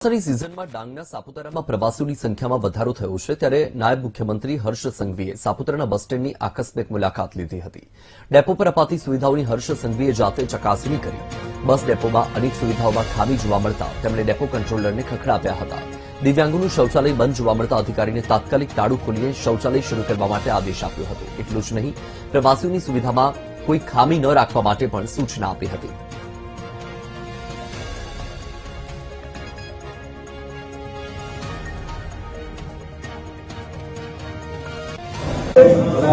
ચોમાસાની સિઝનમાં ડાંગના સાપુતારામાં પ્રવાસીઓની સંખ્યામાં વધારો થયો છે ત્યારે નાયબ મુખ્યમંત્રી હર્ષ સંઘવીએ સાપુતારાના બસ સ્ટેન્ડની આકસ્મિક મુલાકાત લીધી હતી। ડેપો પર અપાતી સુવિધાઓની હર્ષ સંઘવીએ જાતે ચકાસણી કરી। બસ ડેપોમાં અનેક સુવિધાઓમાં ખામી જોવા મળતા તેમણે ડેપો કંટ્રોલરને ખખડાવ્યા હતા। દિવ્યાંગોનું શૌચાલય બંધ જોવા મળતા અધિકારીને તાત્કાલિક તાળું ખોલીને શૌચાલય શરૂ કરવા માટે આદેશ આપ્યો હતો। એટલું જ નહીં, પ્રવાસીઓની સુવિધામાં કોઈ ખામી ન રાખવા માટે પણ સૂચના આપી હતી।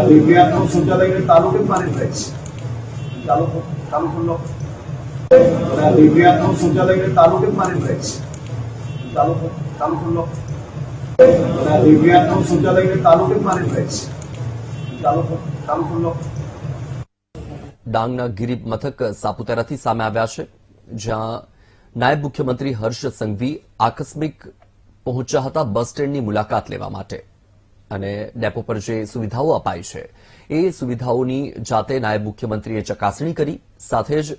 दिव्यांगों शौचालय तालु के पानी चालू चालू खुल्लो दिव्यांगों शौचालय तालु के पानी चालू चालू खुल्लो दिव्यांगों शौचालय तालु के पानी चालू चालू खुल्लो। ડાંગના ગિરિ મથક સાપુતારાથી સામે આવ્યા છે, જ્યાં નાયબ મુખ્યમંત્રી હર્ષ સંઘવી આકસ્મિક પહોંચ્યા હતા બસ સ્ટેન્ડની મુલાકાત લેવા માટે અને ડેપો પર જે સુવિધાઓ અપાઈ છે એ સુવિધાઓની જાતે નાયબ મુખ્યમંત્રીએ ચકાસણી કરી, સાથે જ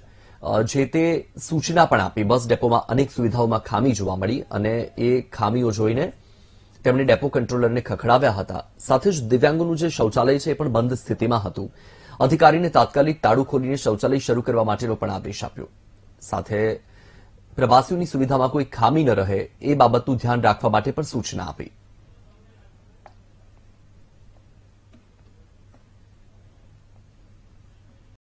જે તે સૂચના પણ આપી। બસ ડેપોમાં અનેક સુવિધાઓમાં ખામી જોવા મળી અને એ ખામીઓ જોઈને તેમણે ડેપો કંટ્રોલરને ખખડાવ્યા હતા। સાથે જ દિવ્યાંગોનું જે શૌચાલય છે એ પણ બંધ સ્થિતિમાં હતું। અધિકારીને તાત્કાલિક તાળું ખોલીને શૌચાલય શરૂ કરવા માટેનો પણ આદેશ આપ્યો। સાથે પ્રવાસીઓની સુવિધામાં કોઈ ખામી ન રહે એ બાબતનું ધ્યાન રાખવા માટે પણ સૂચના આપી।